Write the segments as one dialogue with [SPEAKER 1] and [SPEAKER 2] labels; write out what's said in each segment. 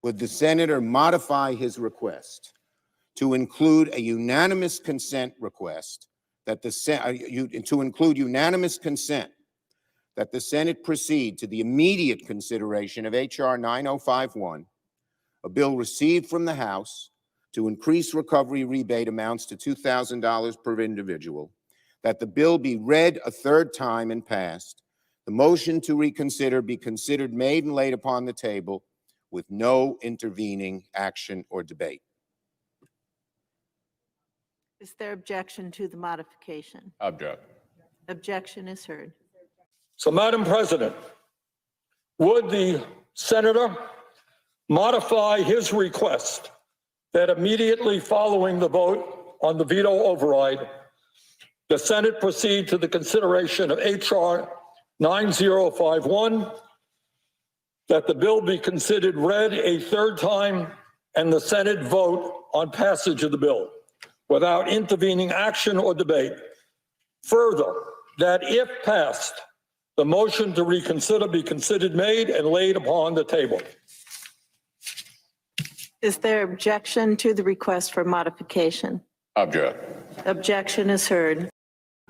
[SPEAKER 1] would the senator modify his request to include a unanimous consent request that to include unanimous consent that the Senate proceed to the immediate consideration of H.R. 9051, a bill received from the House to increase recovery rebate amounts to $2,000 per individual, that the bill be read a third time and passed, the motion to reconsider be considered, made, and laid upon the table with no intervening action or debate.
[SPEAKER 2] Is there objection to the modification?
[SPEAKER 3] Object.
[SPEAKER 2] Objection is heard.
[SPEAKER 4] So, Madam President, would the senator modify his request that immediately following the vote on the veto override, the Senate proceed to the consideration of H.R. 9051, that the bill be considered read a third time and the Senate vote on passage of the bill without intervening action or debate. Further, that if passed, the motion to reconsider be considered, made, and laid upon the table.
[SPEAKER 2] Is there objection to the request for modification?
[SPEAKER 3] Object.
[SPEAKER 2] Objection is heard.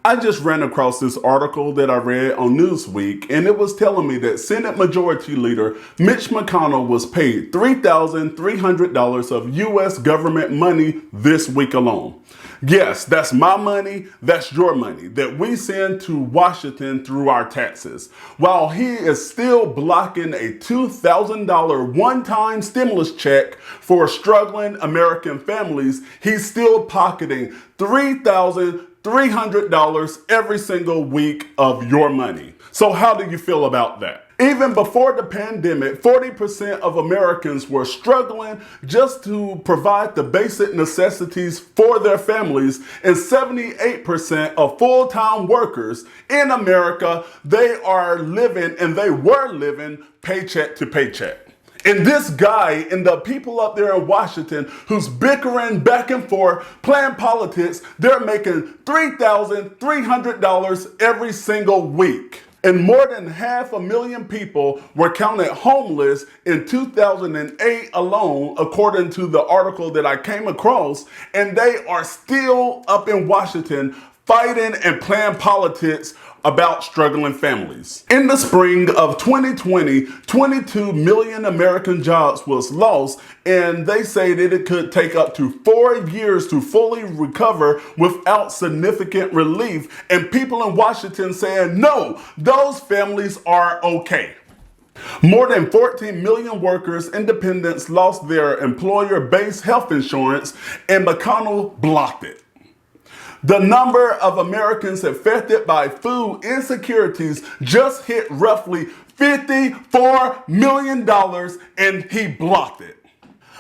[SPEAKER 5] I just ran across this article that I read on Newsweek, and it was telling me that Senate Majority Leader Mitch McConnell was paid $3,300 of U.S. government money this week alone. Yes, that's my money, that's your money that we send to Washington through our taxes. While he is still blocking a $2,000 one-time stimulus check for struggling American families, he's still pocketing $3,300 every single week of your money. So how do you feel about that? Even before the pandemic, 40% of Americans were struggling just to provide the basic necessities for their families, and 78% of full-time workers in America, they are living, and they were living, paycheck to paycheck. And this guy and the people up there in Washington who's bickering back and forth, playing politics, they're making $3,300 every single week. And more than 500,000 people were counted homeless in 2008 alone, according to the article that I came across. And they are still up in Washington fighting and playing politics about struggling families. In the spring of 2020, 22 million American jobs was lost, and they say that it could take up to 4 years to fully recover without significant relief. And people in Washington saying, no, those families are okay. More than 14 million workers, independents lost their employer-based health insurance, and McConnell blocked it. The number of Americans affected by food insecurities just hit roughly $54 million, and he blocked it.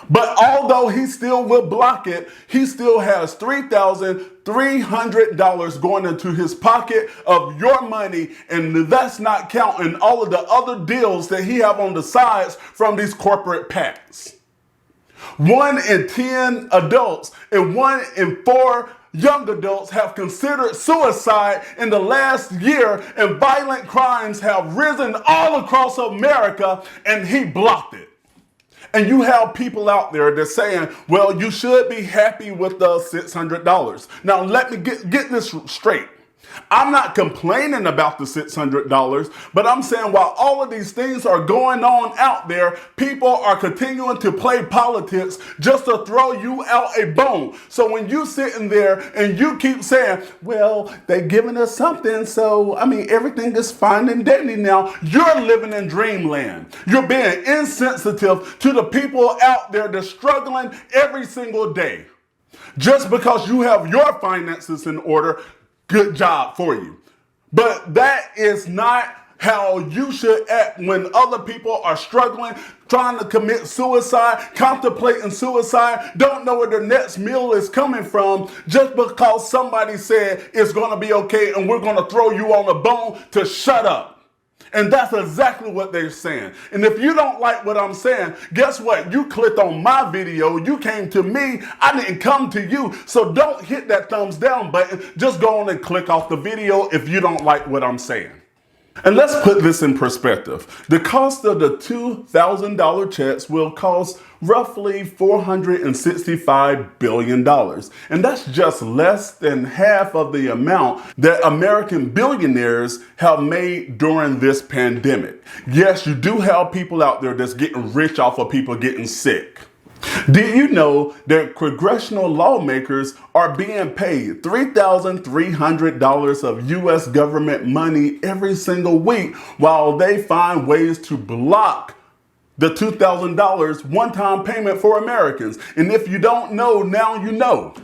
[SPEAKER 5] But although he still will block it, he still has $3,300 going into his pocket of your money, and that's not counting all of the other deals that he have on the sides from these corporate PACs. 1 in 10 adults and 1 in 4 young adults have considered suicide in the last year, and violent crimes have risen all across America, and he blocked it. And you have people out there that's saying, well, you should be happy with the $600. Now, let me get this straight. I'm not complaining about the $600, but I'm saying while all of these things are going on out there, people are continuing to play politics just to throw you out a bone. So when you sitting there and you keep saying, well, they're giving us something, so, I mean, everything is fine and dandy now, you're living in dreamland. You're being insensitive to the people out there that's struggling every single day. Just because you have your finances in order, good job for you. But that is not how you should act when other people are struggling, trying to commit suicide, contemplating suicide, don't know where their next meal is coming from, just because somebody said it's going to be okay and we're going to throw you on a bone to shut up. And that's exactly what they're saying. And if you don't like what I'm saying, guess what? You clicked on my video. You came to me. I didn't come to you. So don't hit that thumbs down button. Just go on and click off the video if you don't like what I'm saying. And let's put this in perspective. The cost of the $2,000 checks will cost roughly $465 billion. And that's just less than half of the amount that American billionaires have made during this pandemic. Yes, you do have people out there that's getting rich off of people getting sick. Did you know that congressional lawmakers are being paid $3,300 of U.S. government money every single week while they find ways to block the $2,000 one-time payment for Americans? And if you don't know, now you know.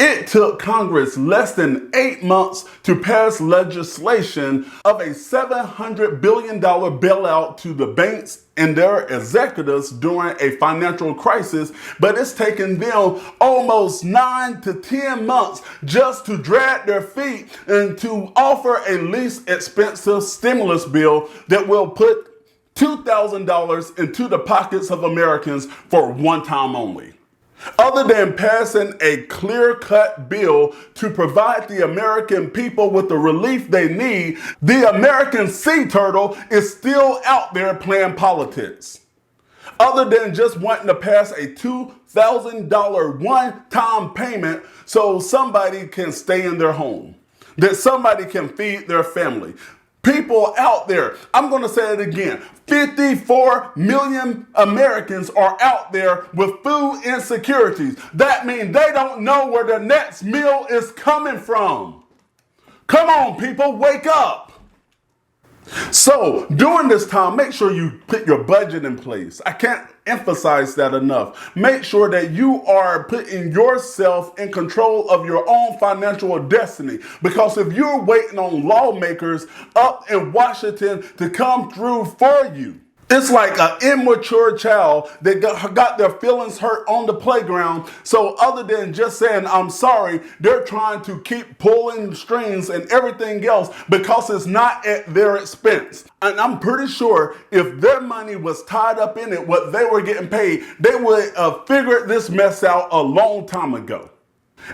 [SPEAKER 5] It took Congress less than 8 months to pass legislation of a $700 billion bailout to the banks and their executives during a financial crisis, but it's taken them almost 9 to 10 months just to drag their feet and to offer a least expensive stimulus bill that will put $2,000 into the pockets of Americans for one time only. Other than passing a clear-cut bill to provide the American people with the relief they need, the American sea turtle is still out there playing politics. Other than just wanting to pass a $2,000 one-time payment so somebody can stay in their home, that somebody can feed their family. People out there, I'm going to say it again, 54 million Americans are out there with food insecurities. That means they don't know where their next meal is coming from. Come on, people, wake up. So during this time, make sure you put your budget in place. I can't emphasize that enough. Make sure that you are putting yourself in control of your own financial destiny. Because if you're waiting on lawmakers up in Washington to come through for you, it's like an immature child that got their feelings hurt on the playground. So other than just saying, I'm sorry, they're trying to keep pulling strings and everything else because it's not at their expense. And I'm pretty sure if their money was tied up in it, what they were getting paid, they would have figured this mess out a long time ago.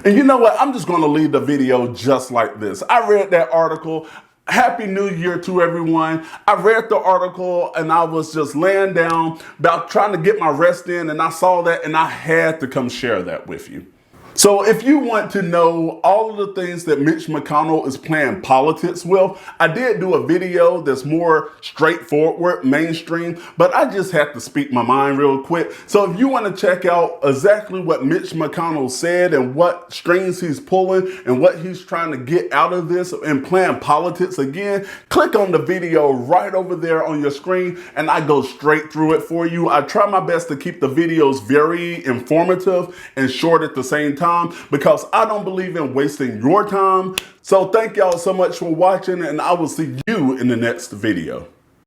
[SPEAKER 5] And you know what? I'm just going to leave the video just like this. I read that article. Happy New Year to everyone. I read the article and I was just laying down about trying to get my rest in, and I saw that and I had to come share that with you. So if you want to know all of the things that Mitch McConnell is playing politics with, I did do a video that's more straightforward, mainstream, but I just have to speak my mind real quick. So if you want to check out exactly what Mitch McConnell said and what strings he's pulling and what he's trying to get out of this and playing politics again, click on the video right over there on your screen and I go straight through it for you. I try my best to keep the videos very informative and short at the same time, because I don't believe in wasting your time. So thank y'all so much for watching, and I will see you in the next video.